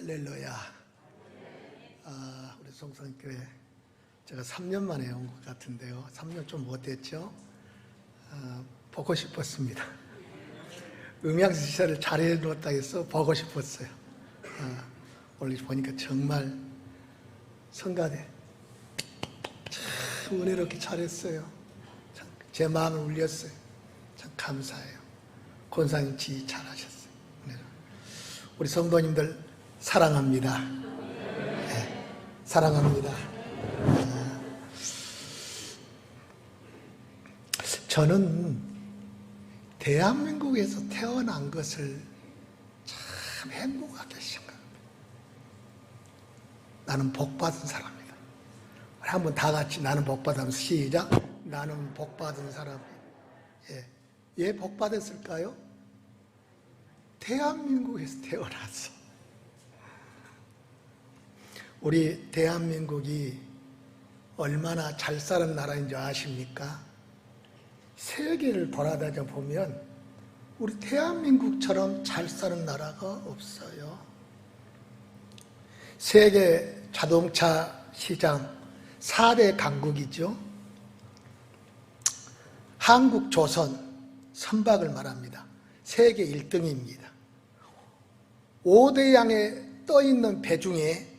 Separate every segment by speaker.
Speaker 1: 할렐루야. 우리 송산교회 제가 3년 만에 온 것 같은데요. 3년 좀 못했죠. 보고 싶었습니다. 음향시설을 잘 해놓았다 해서 보고 싶었어요. 오늘 보니까 정말 성가대 참 은혜롭게 잘했어요. 참 제 마음을 울렸어요. 참 감사해요. 권사님 지휘 잘하셨어요. 우리 성도님들 사랑합니다. 네, 사랑합니다. 저는 대한민국에서 태어난 것을 참 행복하게 생각합니다. 나는 복받은 사람이다. 한번 다 같이 나는 복받은 시작. 나는 복받은 사람이다. 왜 복받았을까요? 대한민국에서 태어났어. 우리 대한민국이 얼마나 잘 사는 나라인 줄 아십니까? 세계를 돌아다녀 보면 우리 대한민국처럼 잘 사는 나라가 없어요. 세계 자동차 시장 4대 강국이죠. 한국, 조선, 선박을 말합니다. 세계 1등입니다. 5대 양에 떠있는 배 중에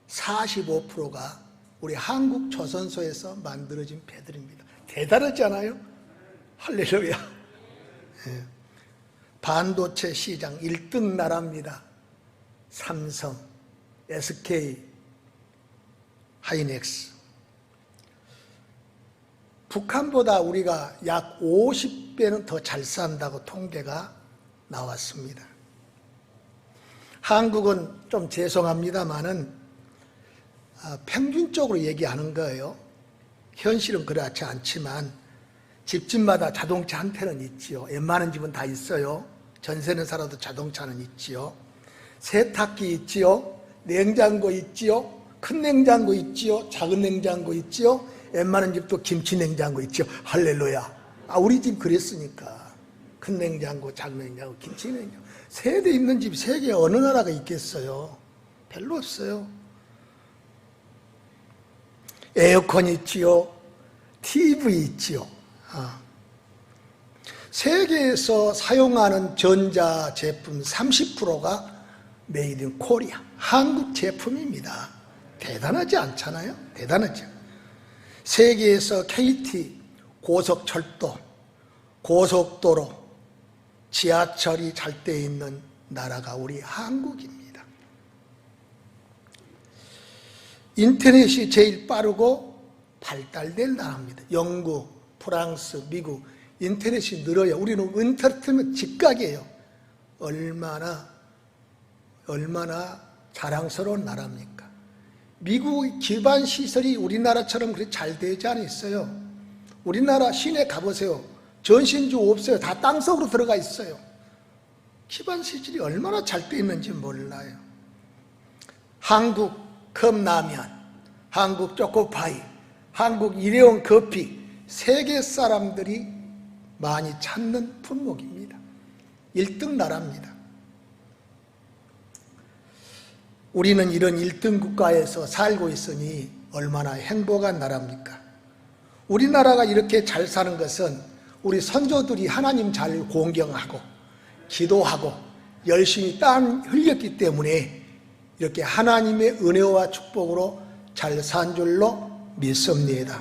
Speaker 1: 45%가 우리 한국 조선소에서 만들어진 배들입니다. 대단하지 않아요? 할렐루야. 네. 반도체 시장 1등 나라입니다. 삼성, SK, 하이닉스. 북한보다 우리가 약 50배는 더 잘 산다고 통계가 나왔습니다. 한국은 좀 죄송합니다만은 평균적으로 얘기하는 거예요. 현실은 그렇지 않지만 집집마다 자동차 한 대는 있지요. 웬만한 집은 다 있어요. 전세는 살아도 자동차는 있지요. 세탁기 있지요. 냉장고 있지요. 큰 냉장고 있지요. 작은 냉장고 있지요. 웬만한 집도 김치 냉장고 있지요. 할렐루야. 우리 집 그랬으니까. 큰 냉장고, 작은 냉장고, 김치 냉장고. 세 대 있는 집 세계 어느 나라가 있겠어요? 별로 없어요. 에어컨 있지요. TV 있지요. 세계에서 사용하는 전자제품 30%가 메이드 인 코리아, 한국 제품입니다. 대단하지 않잖아요? 대단하죠. 세계에서 KT, 고속철도, 고속도로, 지하철이 잘 돼 있는 나라가 우리 한국입니다. 인터넷이 제일 빠르고 발달된 나라입니다. 영국, 프랑스, 미국 인터넷이 늘어요. 우리는 인터넷은 직각이에요. 얼마나 자랑스러운 나라입니까? 미국의 기반 시설이 우리나라처럼 그렇게 잘 되지 않았어요. 우리나라 시내 가보세요. 전신주 없어요. 다 땅속으로 들어가 있어요. 기반 시설이 얼마나 잘 돼 있는지 몰라요. 한국 컵라면, 한국 초코파이, 한국 일회용 커피, 세계 사람들이 많이 찾는 품목입니다. 1등 나라입니다. 우리는 이런 1등 국가에서 살고 있으니 얼마나 행복한 나라입니까? 우리나라가 이렇게 잘 사는 것은 우리 선조들이 하나님 잘 공경하고 기도하고 열심히 땀 흘렸기 때문에 이렇게 하나님의 은혜와 축복으로 잘 산 줄로 믿습니다.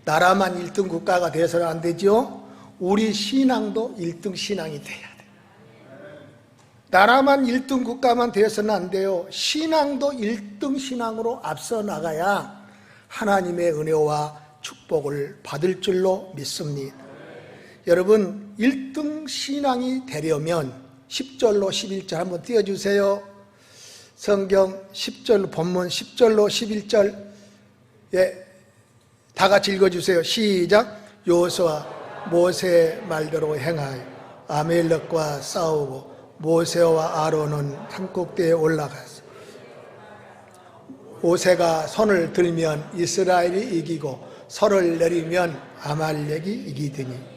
Speaker 1: 나라만 1등 국가가 되어서는 안 되죠. 우리 신앙도 1등 신앙이 돼야 돼요. 나라만 1등 국가만 되어서는 안 돼요. 신앙도 1등 신앙으로 앞서 나가야 하나님의 은혜와 축복을 받을 줄로 믿습니다. 여러분 1등 신앙이 되려면 10절로 11절 한번 띄워주세요. 성경 10절, 본문 10절로 11절, 다 같이 읽어주세요. 시작. 여호수아 모세의 말대로 행하여 아말렉과 싸우고 모세와 아론은 산꼭대에 올라가서 모세가 손을 들면 이스라엘이 이기고 손을 내리면 아말렉이 이기더니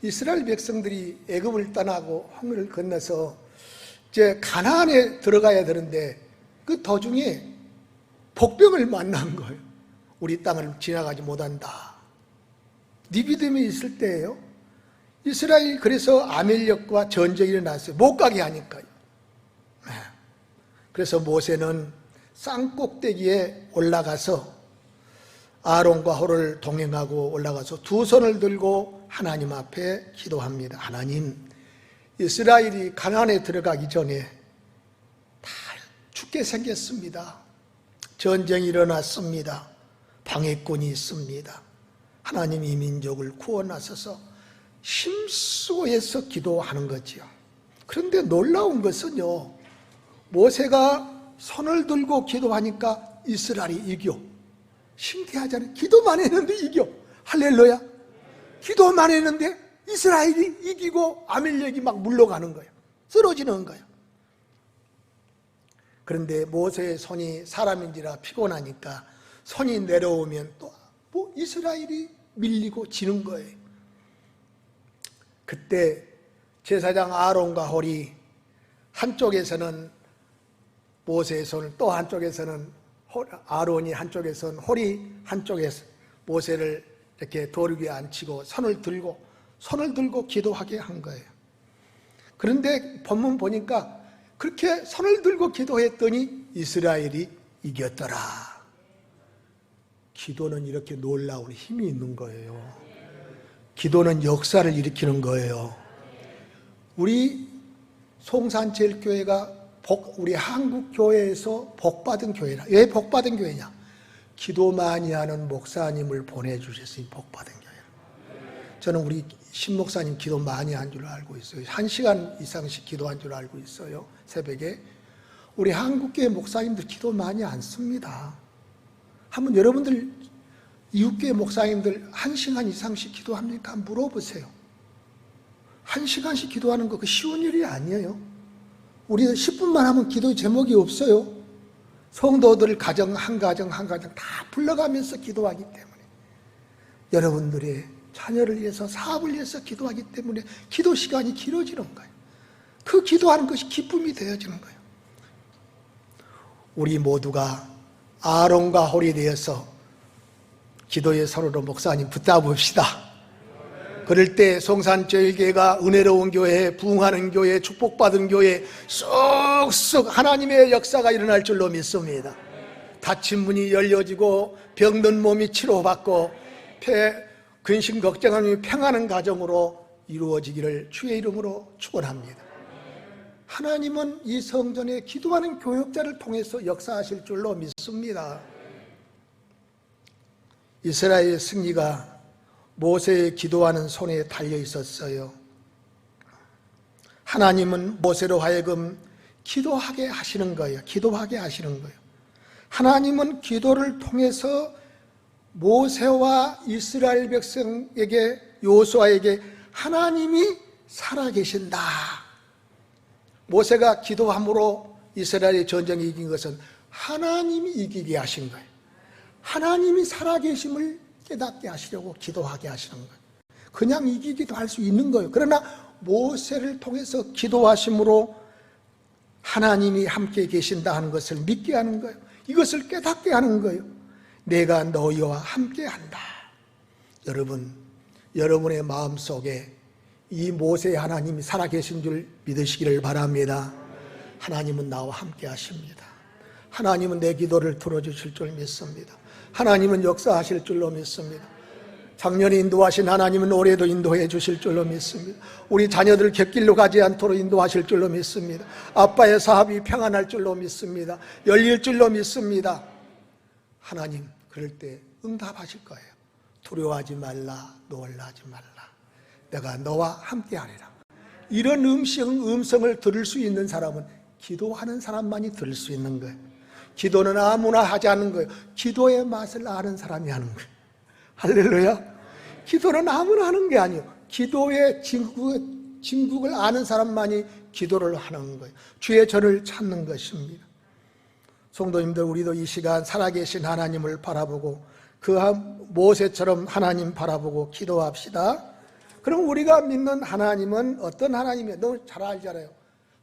Speaker 1: 이스라엘 백성들이 애굽을 떠나고 홍해를 건너서 이제 가나안에 들어가야 되는데 그 도중에 복병을 만난 거예요. 우리 땅을 지나가지 못한다. 니비딤에 있을 때예요. 이스라엘 그래서 아멜렉과 전쟁이 일어났어요. 못 가게 하니까요. 그래서 모세는 쌍꼭대기에 올라가서 아론과 홀을 동행하고 올라가서 두 손을 들고 하나님 앞에 기도합니다. 하나님, 이스라엘이 가나안에 들어가기 전에 다 죽게 생겼습니다. 전쟁이 일어났습니다. 방해꾼이 있습니다. 하나님 이 민족을 구원하셔서 심수에서 기도하는 거지요. 그런데 놀라운 것은요, 모세가 손을 들고 기도하니까 이스라엘이 이겨. 신기하잖아요. 기도만 했는데 이겨. 할렐루야. 기도만 했는데 이스라엘이 이기고 아멜렉이 막 물러가는 거예요. 쓰러지는 거예요. 그런데 모세의 손이 사람인지라 피곤하니까 손이 내려오면 또 뭐 이스라엘이 밀리고 지는 거예요. 그때 제사장 아론과 홀이 한쪽에서는 모세의 손을, 또 한쪽에서는 아론이 한쪽에서는 홀이 한쪽에서 모세를 이렇게 돌 위에 앉히고 손을 들고 기도하게 한 거예요. 그런데 본문 보니까 그렇게 손을 들고 기도했더니 이스라엘이 이겼더라. 기도는 이렇게 놀라운 힘이 있는 거예요. 기도는 역사를 일으키는 거예요. 우리 송산제일교회가 우리 한국 교회에서 복받은 교회라. 왜 복받은 교회냐? 기도 많이 하는 목사님을 보내주셨으니 복받은 교회라. 저는 우리 신 목사님 기도 많이 한 줄 알고 있어요. 1시간 이상씩 기도한 줄 알고 있어요. 새벽에. 우리 한국교회 목사님들 기도 많이 안 씁니다. 한번 여러분들 이웃교회 목사님들 1시간 이상씩 기도합니까? 물어보세요. 1시간씩 기도하는 거 그 쉬운 일이 아니에요. 우리는 10분만 하면 기도 제목이 없어요. 성도들 가정 한 가정 다 불러가면서 기도하기 때문에, 여러분들의 자녀를 위해서 사업을 위해서 기도하기 때문에 기도 시간이 길어지는 거예요. 그 기도하는 것이 기쁨이 되어지는 거예요. 우리 모두가 아론과 홀이 되어서 기도의 손으로 목사님 붙잡읍시다. 그럴 때 송산제일교회가 은혜로운 교회, 부흥하는 교회, 축복받은 교회, 쏙쏙 하나님의 역사가 일어날 줄로 믿습니다. 다친 문이 열려지고 병든 몸이 치료받고 근심 걱정하는 평안한 가정으로 이루어지기를 주의 이름으로 축원합니다. 하나님은 이 성전에 기도하는 교역자를 통해서 역사하실 줄로 믿습니다. 이스라엘의 승리가 모세의 기도하는 손에 달려 있었어요. 하나님은 모세로 하여금 기도하게 하시는 거예요. 기도하게 하시는 거예요. 하나님은 기도를 통해서 모세와 이스라엘 백성에게, 여호수아에게 하나님이 살아계신다. 모세가 기도함으로 이스라엘의 전쟁이 이긴 것은 하나님이 이기게 하신 거예요. 하나님이 살아계심을 깨닫게 하시려고 기도하게 하시는 거예요. 그냥 이기기도 할 수 있는 거예요. 그러나 모세를 통해서 기도하심으로 하나님이 함께 계신다 하는 것을 믿게 하는 거예요. 이것을 깨닫게 하는 거예요. 내가 너희와 함께 한다. 여러분, 여러분의 마음속에 이 모세의 하나님이 살아계신 줄 믿으시기를 바랍니다. 하나님은 나와 함께 하십니다. 하나님은 내 기도를 들어주실 줄 믿습니다. 하나님은 역사하실 줄로 믿습니다. 작년에 인도하신 하나님은 올해도 인도해 주실 줄로 믿습니다. 우리 자녀들 갯길로 가지 않도록 인도하실 줄로 믿습니다. 아빠의 사업이 평안할 줄로 믿습니다. 열릴 줄로 믿습니다. 하나님, 그럴 때 응답하실 거예요. 두려워하지 말라, 놀라지 말라. 내가 너와 함께하리라. 이런 음성을 들을 수 있는 사람은 기도하는 사람만이 들을 수 있는 거예요. 기도는 아무나 하지 않는 거예요. 기도의 맛을 아는 사람이 하는 거예요. 할렐루야. 기도는 아무나 하는 게 아니에요. 기도의 진국을 아는 사람만이 기도를 하는 거예요. 주의 전을 찾는 것입니다. 성도님들, 우리도 이 시간 살아계신 하나님을 바라보고 그 모세처럼 하나님 바라보고 기도합시다. 그럼 우리가 믿는 하나님은 어떤 하나님이에요? 너무 잘 알잖아요.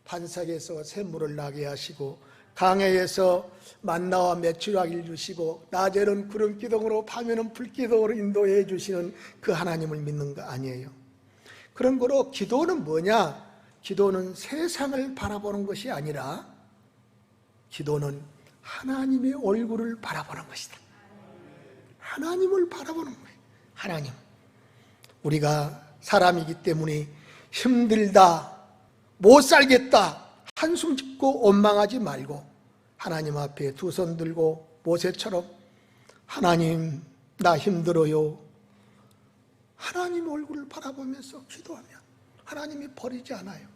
Speaker 1: 반석에서 샘물을 나게 하시고 강해에서 만나와 메추라기를 주시고 낮에는 구름 기둥으로 밤에는 불 기둥으로 인도해 주시는 그 하나님을 믿는 거 아니에요. 그런 거로 기도는 뭐냐? 기도는 세상을 바라보는 것이 아니라 기도는 하나님의 얼굴을 바라보는 것이다. 하나님을 바라보는 거예요. 하나님. 우리가 사람이기 때문에 힘들다, 못 살겠다, 한숨 짓고 원망하지 말고 하나님 앞에 두 손 들고 모세처럼 하나님 나 힘들어요. 하나님 얼굴을 바라보면서 기도하면 하나님이 버리지 않아요.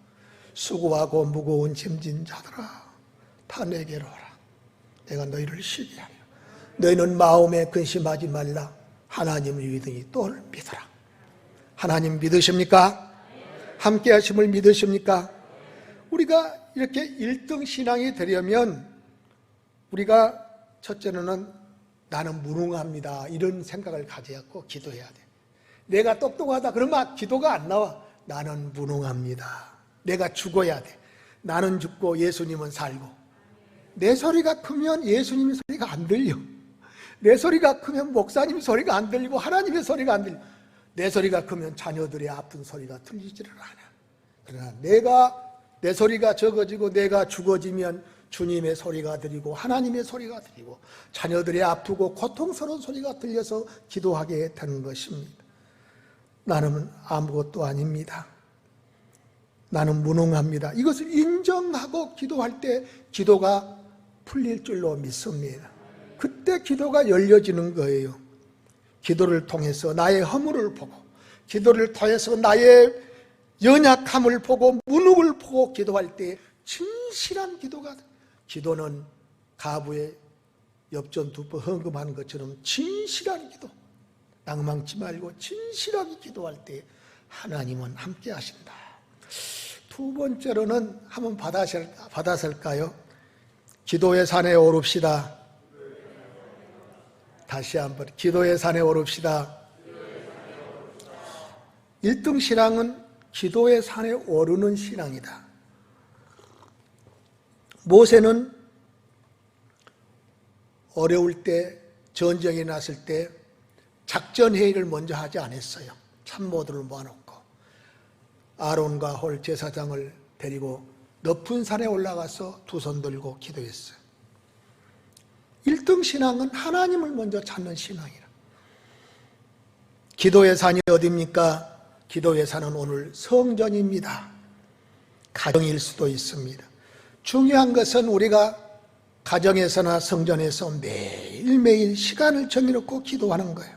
Speaker 1: 수고하고 무거운 짐진 자들아 다 내게로 오라. 내가 너희를 쉬게 하며 너희는 마음에 근심하지 말라. 하나님을 믿으니 또를 믿어라. 하나님 믿으십니까? 함께 하심을 믿으십니까? 우리가 이렇게 1등 신앙이 되려면 우리가 첫째로는 나는 무능합니다 이런 생각을 가져갖고 기도해야 돼. 내가 똑똑하다 그러면 기도가 안 나와. 나는 무능합니다. 내가 죽어야 돼. 나는 죽고 예수님은 살고. 내 소리가 크면 예수님의 소리가 안 들려. 내 소리가 크면 목사님 소리가 안 들리고 하나님의 소리가 안 들려. 내 소리가 크면 자녀들의 아픈 소리가 들리지를 않아. 그러나 내 소리가 적어지고 내가 죽어지면 주님의 소리가 들리고 하나님의 소리가 들리고 자녀들의 아프고 고통스러운 소리가 들려서 기도하게 되는 것입니다. 나는 아무것도 아닙니다. 나는 무능합니다. 이것을 인정하고 기도할 때 기도가 풀릴 줄로 믿습니다. 그때 기도가 열려지는 거예요. 기도를 통해서 나의 허물을 보고 기도를 통해서 나의 연약함을 보고 무능을 보고 기도할 때 진실한 기도가 돼. 기도는 가부의 엽전 2번 헌금하는 것처럼 진실한 기도, 낭망치 말고 진실하게 기도할 때 하나님은 함께 하신다. 두 번째로는 한번 받아설까요? 기도의 산에 오릅시다. 다시 한번 기도의 산에 오릅시다. 1등 신앙은 기도의 산에 오르는 신앙이다. 모세는 어려울 때, 전쟁이 났을 때 작전회의를 먼저 하지 않았어요. 참모들을 모아놓고 아론과 홀 제사장을 데리고 높은 산에 올라가서 두 손 들고 기도했어요. 1등 신앙은 하나님을 먼저 찾는 신앙이라. 기도의 산이 어디입니까? 기도의 산은 오늘 성전입니다. 가정일 수도 있습니다. 중요한 것은 우리가 가정에서나 성전에서 매일매일 시간을 정해놓고 기도하는 거예요.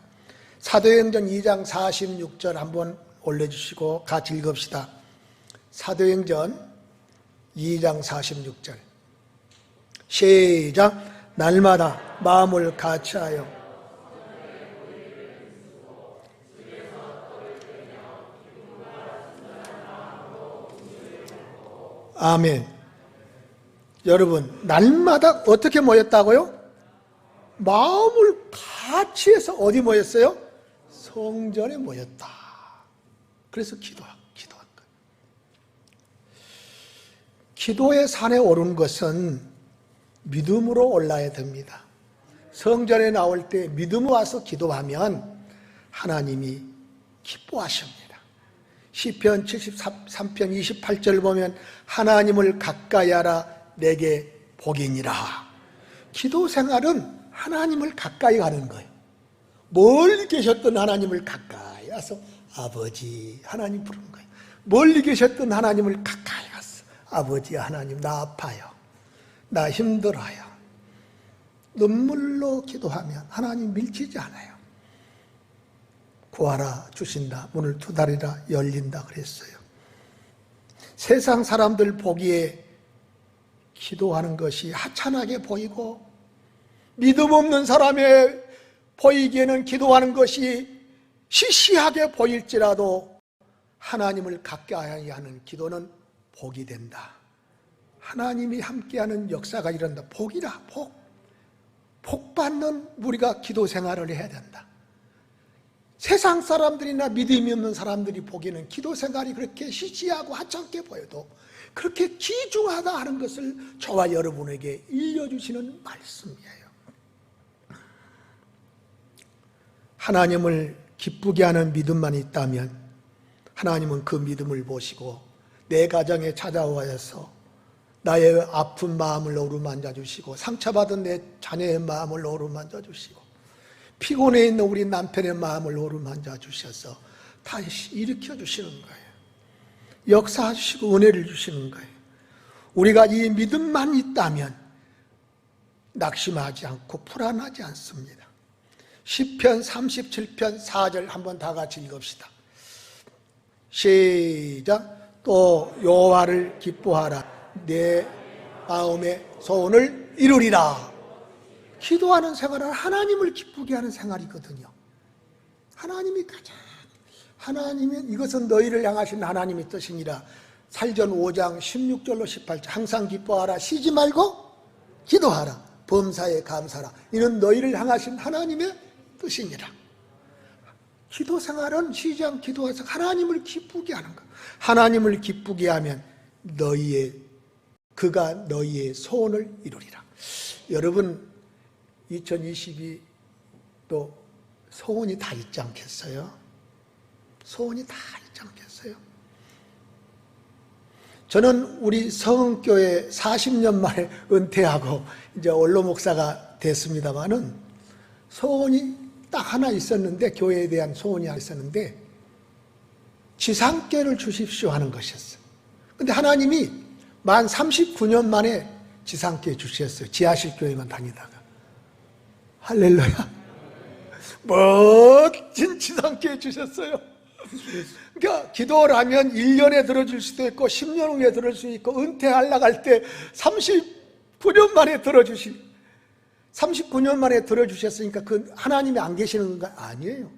Speaker 1: 사도행전 2장 46절 한번 올려주시고 같이 읽읍시다. 사도행전 2장 46절 시작. 날마다 마음을 같이하여 아멘. 여러분 날마다 어떻게 모였다고요? 마음을 같이 해서 어디 모였어요? 성전에 모였다. 그래서 기도한 거예요. 기도의 산에 오른 것은 믿음으로 올라야 됩니다. 성전에 나올 때 믿음으로 와서 기도하면 하나님이 기뻐하십니다. 시편 73편 28절 보면 하나님을 가까이 하라 내게 복이니라. 기도 생활은 하나님을 가까이 가는 거예요. 멀리 계셨던 하나님을 가까이 와서 아버지 하나님 부르는 거예요. 멀리 계셨던 하나님을 가까이 가서 아버지 하나님 나 아파요. 나 힘들어요. 눈물로 기도하면 하나님 밀치지 않아요. 구하라 주신다. 문을 두드리라 열린다 그랬어요. 세상 사람들 보기에 기도하는 것이 하찮하게 보이고 믿음 없는 사람의 보이기에는 기도하는 것이 시시하게 보일지라도 하나님을 가까이 하는 기도는 복이 된다. 하나님이 함께하는 역사가 일어난다. 복이다. 복 받는 우리가 기도 생활을 해야 된다. 세상 사람들이나 믿음이 없는 사람들이 보기에는 기도 생활이 그렇게 시시하고 하찮게 보여도 그렇게 귀중하다 하는 것을 저와 여러분에게 일려주시는 말씀이에요. 하나님을 기쁘게 하는 믿음만 있다면 하나님은 그 믿음을 보시고 내 가정에 찾아와서 나의 아픈 마음을 어루만져 주시고 상처받은 내 자녀의 마음을 어루만져 주시고 피곤해 있는 우리 남편의 마음을 어루만져 주셔서 다시 일으켜 주시는 거예요. 역사하시고 은혜를 주시는 거예요. 우리가 이 믿음만 있다면 낙심하지 않고 불안하지 않습니다. 시편 37편 4절 한번 다 같이 읽읍시다. 시작. 또 여호와를 기뻐하라. 내 마음의 소원을 이루리라. 기도하는 생활은 하나님을 기쁘게 하는 생활이거든요. 하나님이 가장 하나님은 이것은 너희를 향하신 하나님의 뜻이니라. 살전 5장 16절로 18절 항상 기뻐하라. 쉬지 말고 기도하라. 범사에 감사하라. 이는 너희를 향하신 하나님의 뜻이니라. 기도 생활은 쉬지 않고 기도해서 하나님을 기쁘게 하는 것. 하나님을 기쁘게 하면 그가 너희의 소원을 이루리라. 여러분 2022도 소원이 다 있지 않겠어요? 소원이 다 있지 않겠어요? 저는 우리 성흥교회 40년 만에 은퇴하고 이제 원로 목사가 됐습니다만은 소원이 딱 하나 있었는데, 교회에 대한 소원이 하나 있었는데 지상교회를 주십시오 하는 것이었어요. 근데 하나님이 만 39년 만에 지상교회 주셨어요. 지하실 교회만 다니다가. 할렐루야. 멋진 지상교회 주셨어요. 그러니까 기도를 하면 1년에 들어줄 수도 있고 10년 후에 들을 수 있고 은퇴하려고 할 때 39년 만에 39년 만에 들어주셨으니까 그 하나님이 안 계시는 거 아니에요.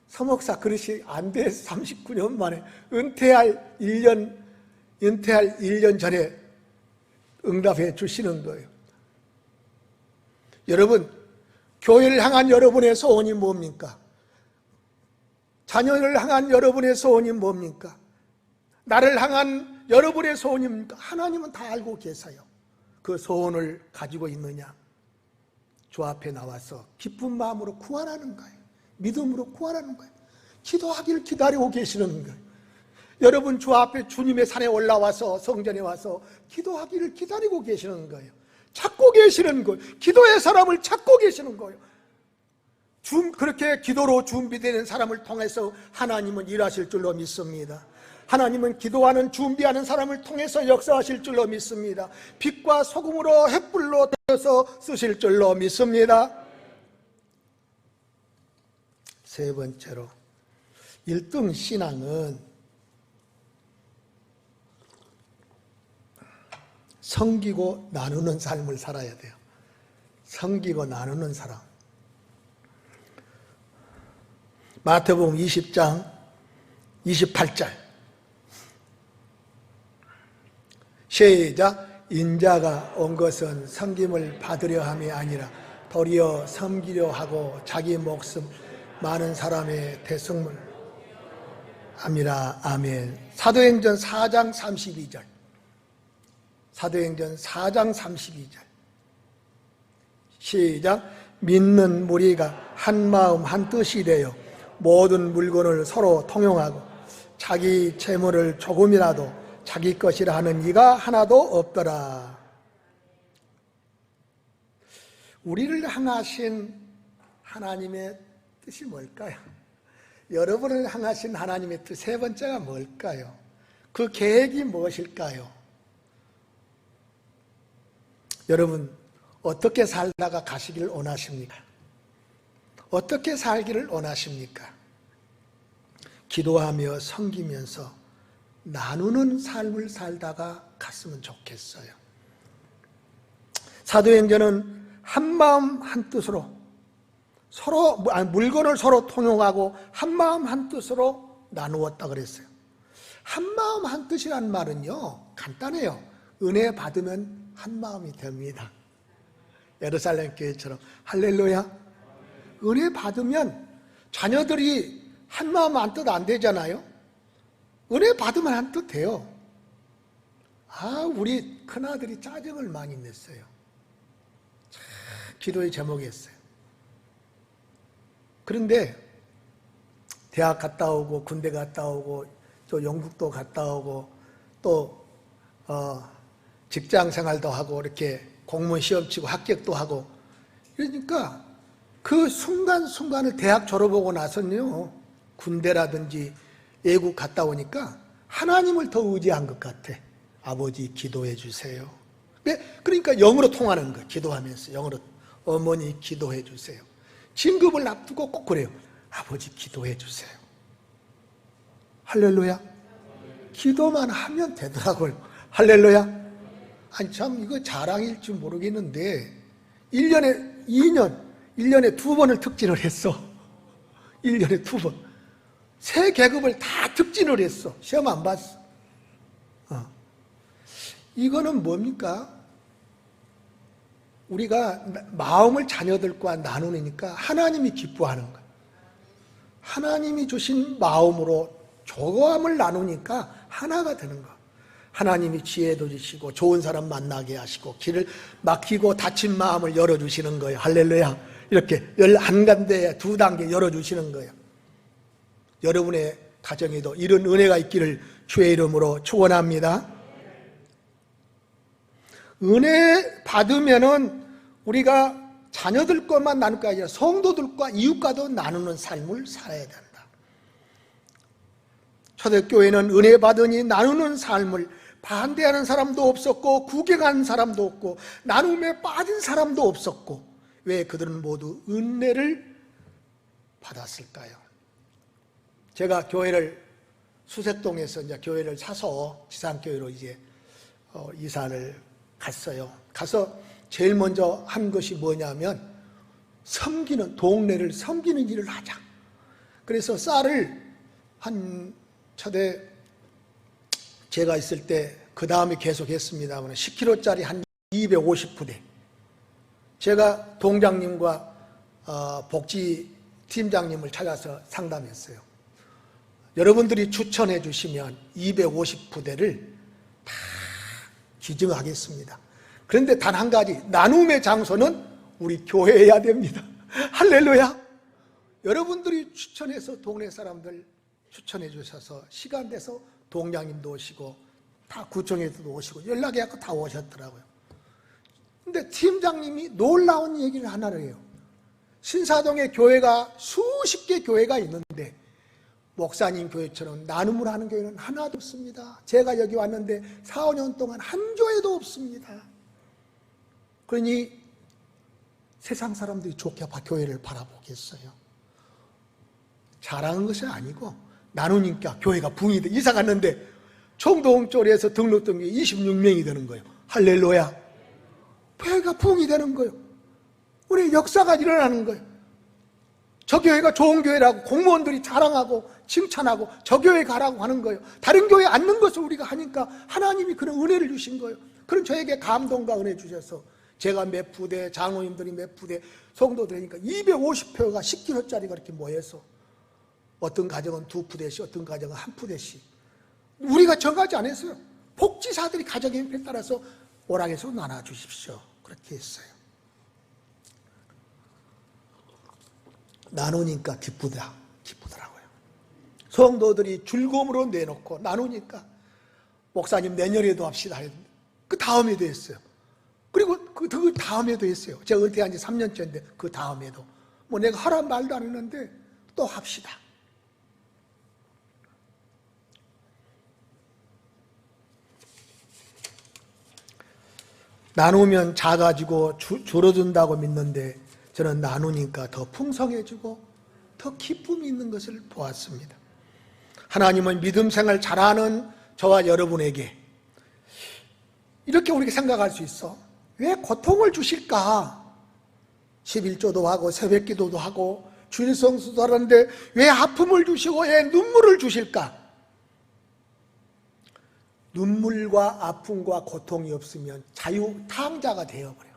Speaker 1: 서목사 그릇이 안 돼. 39년 만에 은퇴할 1년 전에 응답해 주시는 거예요. 여러분, 교회를 향한 여러분의 소원이 뭡니까? 자녀를 향한 여러분의 소원이 뭡니까? 나를 향한 여러분의 소원이 뭡니까? 하나님은 다 알고 계세요. 그 소원을 가지고 있느냐? 주 앞에 나와서 기쁜 마음으로 구하라는 거예요. 믿음으로 구하라는 거예요. 기도하기를 기다리고 계시는 거예요. 여러분 주 앞에 주님의 산에 올라와서 성전에 와서 기도하기를 기다리고 계시는 거예요. 찾고 계시는 거예요. 기도의 사람을 찾고 계시는 거예요. 그렇게 기도로 준비되는 사람을 통해서 하나님은 일하실 줄로 믿습니다. 하나님은 기도하는 준비하는 사람을 통해서 역사하실 줄로 믿습니다. 빛과 소금으로 횃불로 되어서 쓰실 줄로 믿습니다. 세 번째로 1등 신앙은 섬기고 나누는 삶을 살아야 돼요. 섬기고 나누는 사람. 마태복음 20장 28절 시작. 인자가 온 것은 섬김을 받으려 함이 아니라 도리어 섬기려 하고 자기 목숨 많은 사람의 대승물 함이라. 아멘. 사도행전 4장 32절 사도행전 4장 32절 시작. 믿는 무리가 한 마음 한 뜻이 되어 모든 물건을 서로 통용하고 자기 재물을 조금이라도 자기 것이라 하는 이가 하나도 없더라. 우리를 향하신 하나님의 뜻이 뭘까요? 여러분을 향하신 하나님의 뜻 세 번째가 뭘까요? 그 계획이 무엇일까요? 여러분 어떻게 살다가 가시기를 원하십니까? 어떻게 살기를 원하십니까? 기도하며 섬기면서 나누는 삶을 살다가 갔으면 좋겠어요. 사도행전은 한마음 한뜻으로 서로 물건을 서로 통용하고 한마음 한뜻으로 나누었다 그랬어요. 한마음 한뜻이란 말은요 간단해요. 은혜 받으면 한마음이 됩니다. 예루살렘 교회처럼. 할렐루야. 은혜 받으면 자녀들이 한마음 한뜻 안 되잖아요. 은혜 받으면 한뜻 돼요. 우리 큰아들이 짜증을 많이 냈어요. 참 기도의 제목이었어요. 그런데 대학 갔다 오고 군대 갔다 오고 또 영국도 갔다 오고 또 직장 생활도 하고 이렇게 공무원 시험 치고 합격도 하고 그러니까 그 순간순간을 대학 졸업하고 나서는요, 군대라든지 외국 갔다 오니까 하나님을 더 의지한 것 같아. 아버지 기도해 주세요. 그러니까 영어로 통하는 거, 기도하면서 영어로 어머니 기도해 주세요. 진급을 앞두고 꼭 그래요. 아버지 기도해 주세요. 할렐루야. 기도만 하면 되더라고요. 할렐루야. 아니 참 이거 자랑일지 모르겠는데 1년에 1년에 2번을 특진을 했어. 1년에 2번. 세 계급을 다 특진을 했어. 시험 안 봤어. 이거는 뭡니까? 우리가 마음을 자녀들과 나누니까 하나님이 기뻐하는 거예요. 하나님이 주신 마음으로 조감을 나누니까 하나가 되는 거예요. 하나님이 지혜도 주시고 좋은 사람 만나게 하시고 길을 막히고 닫힌 마음을 열어주시는 거예요. 할렐루야. 이렇게 11간대에 2단계 열어주시는 거예요. 여러분의 가정에도 이런 은혜가 있기를 주의 이름으로 축원합니다. 은혜 받으면은 우리가 자녀들 것만 나눌 게 아니라 성도들과 이웃과도 나누는 삶을 살아야 된다. 초대교회는 은혜 받으니 나누는 삶을 반대하는 사람도 없었고 구경하는 사람도 없고 나눔에 빠진 사람도 없었고 왜 그들은 모두 은혜를 받았을까요? 제가 교회를 수색동에서 이제 교회를 사서 지상교회로 이제 이사를 갔어요. 가서 제일 먼저 한 것이 뭐냐면 섬기는, 동네를 섬기는 일을 하자. 그래서 쌀을 한 초대 제가 있을 때 그 다음에 계속 했습니다만 10kg짜리 한 250부대. 제가 동장님과 복지팀장님을 찾아서 상담했어요. 여러분들이 추천해 주시면 250부대를 다 기증하겠습니다. 그런데 단 한 가지, 나눔의 장소는 우리 교회여야 됩니다. 할렐루야. 여러분들이 추천해서 동네 사람들 추천해 주셔서 시간 돼서 동장님도 오시고 다 구청에도 오시고 연락해갖고 다 오셨더라고요. 근데 팀장님이 놀라운 얘기를 하나를 해요. 신사동에 교회가 수십 개 교회가 있는데 목사님 교회처럼 나눔을 하는 교회는 하나도 없습니다. 제가 여기 왔는데 4, 5년 동안 한 교회도 없습니다. 그러니 세상 사람들이 좋게 교회를 바라보겠어요. 잘하는 것이 아니고 나누니까 교회가 붕이 돼. 이사 갔는데 청동쪽에서 등록된 게 26명이 되는 거예요. 할렐루야. 교회가 붕이 되는 거예요. 우리 역사가 일어나는 거예요. 저 교회가 좋은 교회라고 공무원들이 자랑하고 칭찬하고 저 교회 가라고 하는 거예요. 다른 교회 앉는 것을 우리가 하니까 하나님이 그런 은혜를 주신 거예요. 그럼 저에게 감동과 은혜 주셔서 제가 몇 부대, 장로님들이 몇 부대, 성도들이니까 250표가 10kg짜리가 이렇게 모여서 어떤 가정은 2부대씩, 어떤 가정은 1부대씩. 우리가 정하지 않았어요. 복지사들이 가정의 형편에 따라서 오락에서 나눠주십시오. 그렇게 했어요. 나누니까 기쁘더라고요. 성도들이 즐거움으로 내놓고 나누니까 목사님 내년에도 합시다. 그 다음에도 했어요. 그리고 그 다음에도 했어요. 제가 은퇴한 지 3년째인데 그 다음에도 뭐 내가 하란 말도 안 했는데 또 합시다. 나누면 작아지고 줄어든다고 믿는데 저는 나누니까 더 풍성해지고 더 기쁨이 있는 것을 보았습니다. 하나님은 믿음 생활 잘하는 저와 여러분에게 이렇게 우리가 생각할 수 있어. 왜 고통을 주실까? 11조도 하고 새벽기도도 하고 주일 성수도 하는데 왜 아픔을 주시고 왜 눈물을 주실까? 눈물과 아픔과 고통이 없으면 탕자가 되어버려요.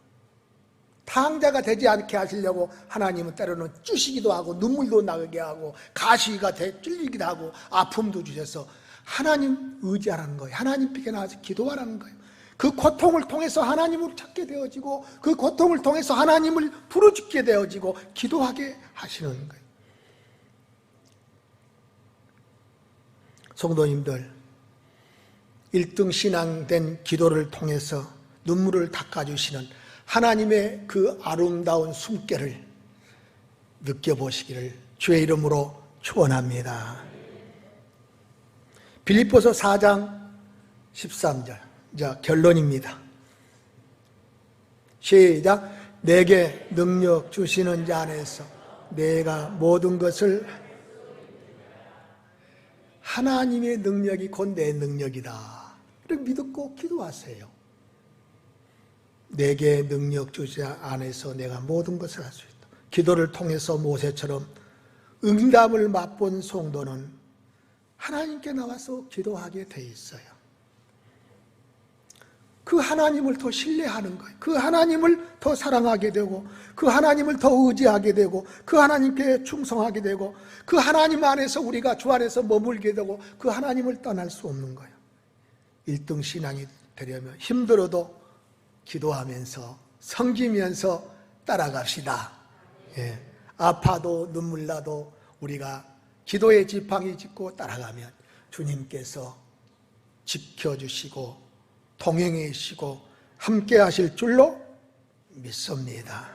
Speaker 1: 탕자가 되지 않게 하시려고 하나님은 때로는 쑤시기도 하고 눈물도 나게 하고 가시가 찔리기도 하고 아픔도 주셔서 하나님 의지하라는 거예요. 하나님께 나와서 기도하라는 거예요. 그 고통을 통해서 하나님을 찾게 되어지고 그 고통을 통해서 하나님을 부르짖게 되어지고 기도하게 하시는 거예요. 성도님들, 1등 신앙된 기도를 통해서 눈물을 닦아주시는 하나님의 그 아름다운 숨결을 느껴보시기를 주의 이름으로 축원합니다. 빌립보서 4장 13절, 자 결론입니다. 시작. 내게 능력 주시는 자 안에서 내가 모든 것을, 하나님의 능력이 곧 내 능력이다. 이렇게 믿고 기도하세요. 내게 능력 주시는 자 안에서 내가 모든 것을 할 수 있다. 기도를 통해서 모세처럼 응답을 맛본 성도는 하나님께 나와서 기도하게 돼 있어요. 그 하나님을 더 신뢰하는 거예요. 그 하나님을 더 사랑하게 되고 그 하나님을 더 의지하게 되고 그 하나님께 충성하게 되고 그 하나님 안에서 우리가 주 안에서 머물게 되고 그 하나님을 떠날 수 없는 거예요. 1등 신앙이 되려면 힘들어도 기도하면서 섬기면서 따라갑시다. 예. 아파도 눈물 나도 우리가 기도의 지팡이 짚고 따라가면 주님께서 지켜주시고 동행해 주시고 함께 하실 줄로 믿습니다.